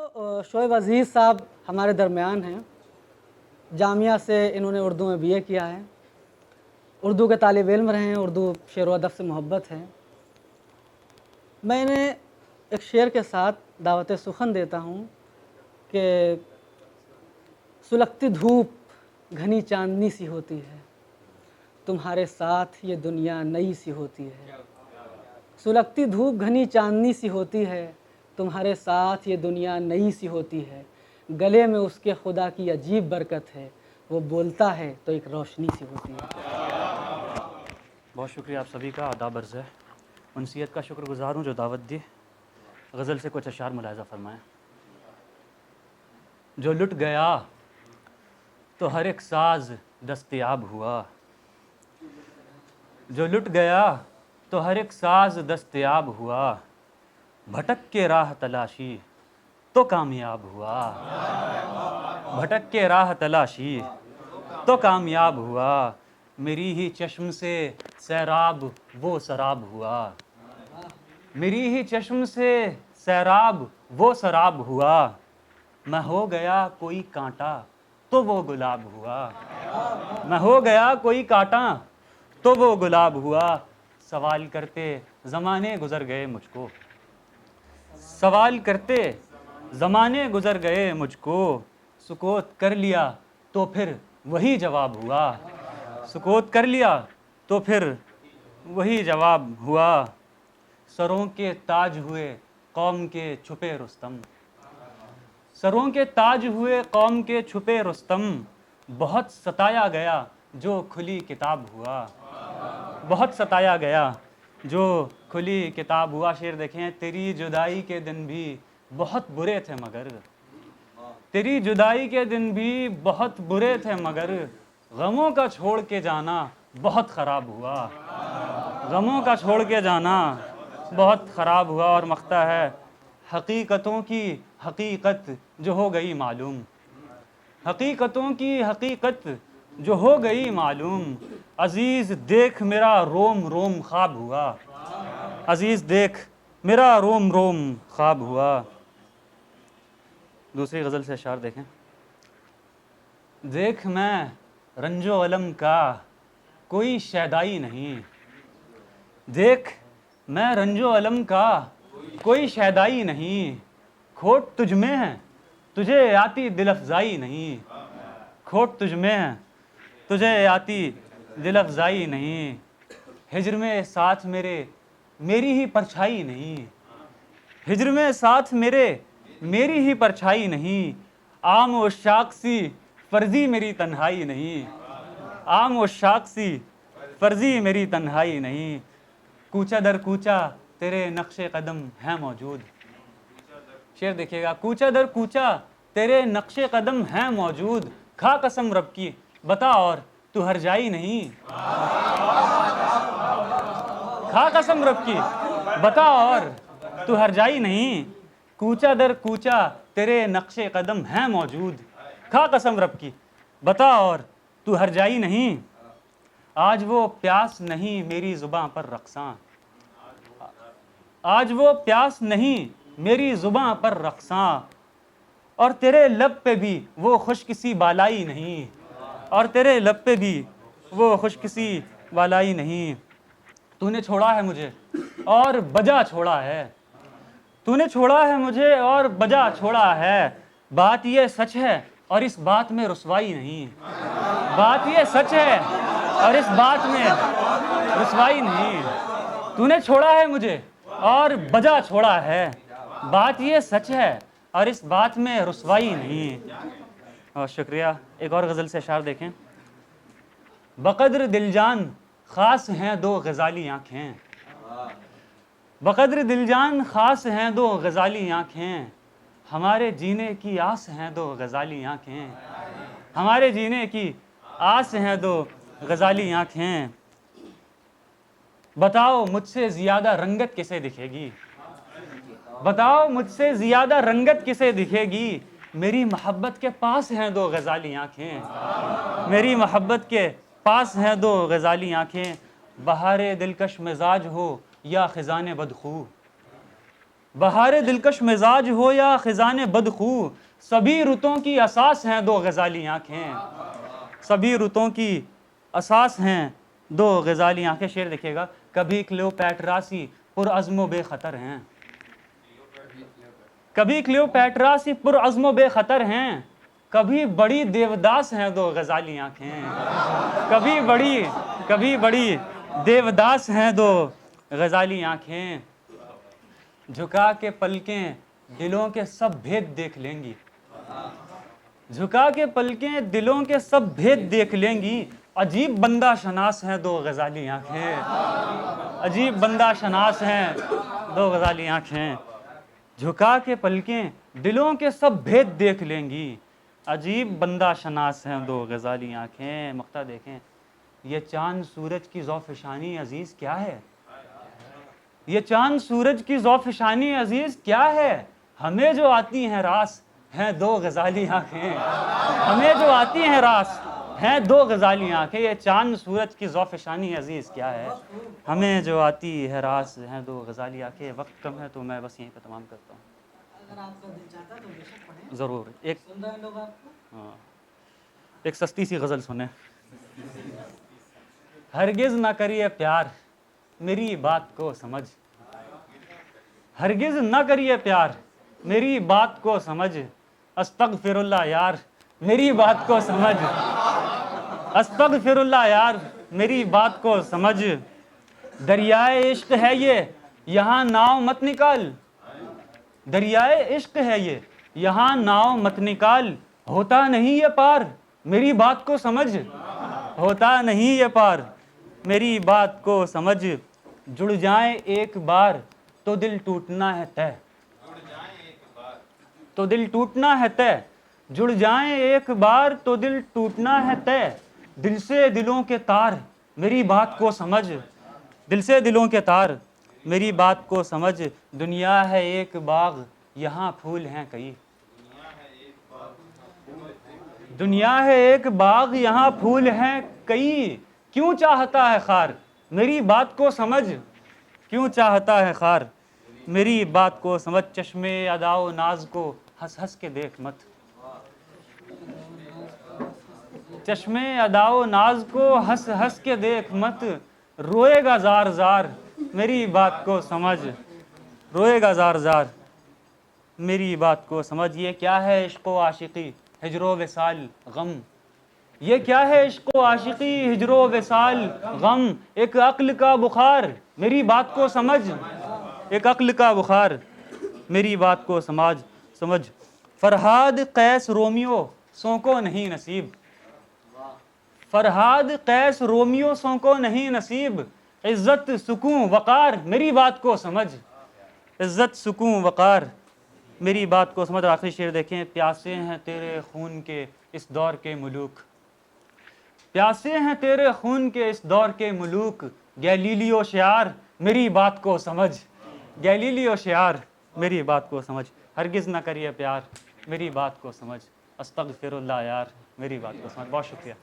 शोएब अज़ीज़ साहब हमारे दरमियान हैं। जामिया से इन्होंने उर्दू में बीए किया है, उर्दू के तालिब इल्म रहे हैं, उर्दू शेर व अदब से मोहब्बत है। मैं इन्हें एक शेर के साथ दावत सुखन देता हूँ कि सुलगती धूप घनी चांदनी सी होती है, तुम्हारे साथ ये दुनिया नई सी होती है। सुलगती धूप घनी चांदनी सी होती है, तुम्हारे साथ ये दुनिया नई सी होती है। गले में उसके खुदा की अजीब बरकत है, वो बोलता है तो एक रोशनी सी होती है। बहुत शुक्रिया आप सभी का, आदाब अर्ज़ है। उनसीयत का शुक्रगुज़ार हूँ जो दावत दी। गज़ल से कुछ अशार मुलाहिज़ा फरमाएँ। जो लुट गया तो हर एक साज़ दस्तयाब हुआ, जो लुट गया तो हर एक साज़ दस्तयाब हुआ, भटक के राह तलाशी तो कामयाब हुआ, भटक के राह तलाशी तो कामयाब हुआ। मेरी ही चश्म से सैराब वो सराब हुआ, मेरी ही चश्म से सैराब वो सराब हुआ। मैं हो गया कोई कांटा तो वो गुलाब हुआ, मैं हो गया कोई कांटा तो वो गुलाब हुआ। सवाल करते ज़माने गुज़र गए मुझको, सवाल करते ज़माने गुज़र गए मुझको, सुकूत कर लिया तो फिर वही जवाब हुआ, सुकूत कर लिया तो फिर वही जवाब हुआ। सरों के ताज हुए कौम के छुपे रुस्तम, सरों के ताज हुए कौम के छुपे रुस्तम, बहुत सताया गया जो खुली किताब हुआ, बहुत सताया गया जो खुली किताब हुआ। शेर देखें, तेरी जुदाई के दिन भी बहुत बुरे थे मगर, तेरी जुदाई के दिन भी बहुत बुरे थे मगर, गमों का छोड़ के जाना बहुत ख़राब हुआ, गमों का छोड़ के जाना बहुत ख़राब हुआ। और मख्ता है, हकीकतों की हकीकत जो हो गई मालूम, हकीकतों की हकीकत जो हो गई मालूम, अज़ीज़ देख मेरा रोम रोम ख्वाब हुआ, अज़ीज़ देख मेरा रोम रोम ख्वाब हुआ। दूसरी गज़ल से अशार देखें। देख मैं रंजो अलम का कोई शैदाई नहीं, देख मैं रंजो अलम का कोई शैदाई नहीं, खोट तुझ में है तुझे आती दिल अफ़ज़ाई नहीं, खोट तुझ में है तुझे आती दिल अफ़ज़ाई नहीं। हिज्र में साथ मेरे मेरी ही परछाई नहीं, हिज्र में साथ मेरे मेरी ही परछाई नहीं, आम व शाख सी फ़र्ज़ी मेरी तन्हाई नहीं, आम व शाख सी फ़र्ज़ी मेरी तन्हाई नहीं। कूचा दर कूचा तेरे नक्शे कदम हैं मौजूद, शेर देखिएगा, कूचा दर कूचा तेरे नक्शे कदम हैं मौजूद, खा कसम रब की बता और तू हर जाई नहीं, खा कसम रब की बता और तू हर जाई नहीं। कूचा दर कूचा तेरे नक्शे कदम हैं मौजूद, खा कसम रब की बता और तू हर जाई नहीं। आज वो प्यास नहीं मेरी ज़ुबां पर रक़्सां, आज वो प्यास नहीं मेरी ज़ुबां पर रक़्सां, और तेरे लब पे भी वो खुशकिसी बालाई नहीं, और तेरे लब पे भी वो खुशकिसी बालाई नहीं। तूने छोड़ा है मुझे और बजा छोड़ा है, तूने छोड़ा है मुझे और बजा छोड़ा है, बात ये सच है और इस बात में रुसवाई नहीं, बात ये सच है और इस बात में रुसवाई नहीं। तूने छोड़ा है मुझे और बजा छोड़ा है, बात ये सच है और इस बात में रुसवाई नहीं। और शुक्रिया। एक और गज़ल से अशार देखें। बक़द्र दिलजान ख़ास हैं दो गज़ाली आँखें, बक़द्र दिलजान ख़ास हैं दो गज़ाली आँखें, हमारे जीने की आस हैं दो गज़ाली आँखें, हमारे जीने की आस हैं दो गज़ाली आँखें। बताओ मुझसे ज़्यादा रंगत किसे दिखेगी, बताओ मुझसे ज़्यादा रंगत किसे दिखेगी, मेरी मोहब्बत के पास हैं दो गज़ाली आँखें, मेरी मोहब्बत के पास हैं दो गज़ाली आँखें। बहारे दिलकश मिजाज हो या ख़िज़ाने बदखू, بہار دلکش مزاج ہو یا خزان بدخو، سبھی رتوں کی اساس ہیں دو غزالی آنکھیں، سبھی رتوں کی اساس ہیں دو غزالی آنکھیں۔ شعر دیکھیے گا، کبھی کلیوپیٹرا سی پرعزم و بے خطر ہیں، کبھی کلیوپیٹرا سی پرعزم و بے خطر ہیں، کبھی بڑی دیوداس ہیں دو غزالی آنکھیں، کبھی بڑی دیوداس ہیں دو غزالی آنکھیں، جھکا کے پلکیں دلوں کے سب بھید دیکھ لیں گی، جھکا کے پلکیں دلوں کے سب بھید دیکھ لیں گی، عجیب بندہ شناس ہیں دو غزالی آنکھیں، عجیب بندہ شناس ہیں دو غزالی آنکھیں، جھکا کے پلکیں دلوں کے سب بھید دیکھ لیں گی، عجیب بندہ شناس ہیں دو غزالی آنکھیں۔ مقطع دیکھیں، یہ چاند سورج کی ذوفشانی عزیز کیا ہے، یہ چاند سورج کی ذوفشانی عزیز کیا ہے، ہمیں جو آتی ہیں راس ہیں دو غزالی آنکھیں، ہمیں جو آتی ہیں راس ہیں دو غزالی آنکھیں، یہ چاند سورج کی ذوفشانی عزیز کیا ہے، ہمیں جو آتی ہے راس ہیں دو غزالی آنکھیں۔ وقت کم ہے تو میں بس یہیں پہ تمام کرتا ہوں۔ اگر آپ کا دل چاہتا تو بے شک پڑھیں، ضرور سن رہے ہیں لوگ آپ کو۔ ہاں، ایک سستی سی غزل سنیں۔ ہرگز نہ کریے پیار میری بات کو سمجھ، ہرگز نہ کریے پیار میری بات کو سمجھ، استغفر اللہ یار میری بات کو سمجھ، استغفر اللہ یار میری بات کو سمجھ، دریائے عشق ہے یہ یہاں ناؤ مت نکال، دریائے عشق ہے یہ یہاں ناؤ مت نکال، ہوتا نہیں یہ پار میری بات کو سمجھ، ہوتا نہیں یہ پار میری بات کو سمجھ، جڑ جائیں ایک بار تو دل ٹوٹنا ہے طے، تو دل ٹوٹنا ہے طے، جڑ جائیں ایک بار تو دل ٹوٹنا ہے طے، دل سے دلوں کے تار میری بات کو سمجھ، دل سے دلوں کے تار میری بات کو سمجھ، دنیا ہے ایک باغ یہاں پھول ہیں کئی، دنیا ہے ایک باغ یہاں پھول ہیں کئی، کیوں چاہتا ہے خار میری بات کو سمجھ، کیوں چاہتا ہے خار میری بات کو سمجھ، چشمے ادا و ناز کو ہنس ہنس کے دیکھ مت، چشمے ادا و ناز کو ہنس ہنس کے دیکھ مت، روئے گا زار زار میری بات کو سمجھ، روئے گا زار زار میری بات کو سمجھ، یہ کیا ہے عشق و عاشقی ہجر و وصال غم، یہ کیا ہے عشق و عاشقی ہجر و وصال غم، ایک عقل کا بخار میری بات کو سمجھ، ایک عقل کا بخار میری بات کو سمجھ، فرہاد قیس رومیو سوں کو نہیں نصیب، فرہاد قیس رومیو سوں کو نہیں نصیب، عزت سکون وقار میری بات کو سمجھ، عزت سکون وقار میری بات کو سمجھ۔ آخری شعر دیکھیں، پیاسے ہیں تیرے خون کے اس دور کے ملوک، پیاسے ہیں تیرے خون کے اس دور کے ملوک، گیلیلیو شعار میری بات کو سمجھ، گیلیلیو شعار میری بات کو سمجھ، ہرگز نہ کریے پیار میری بات کو سمجھ، استغفر اللہ یار میری بات کو سمجھ۔ بہت شکریہ۔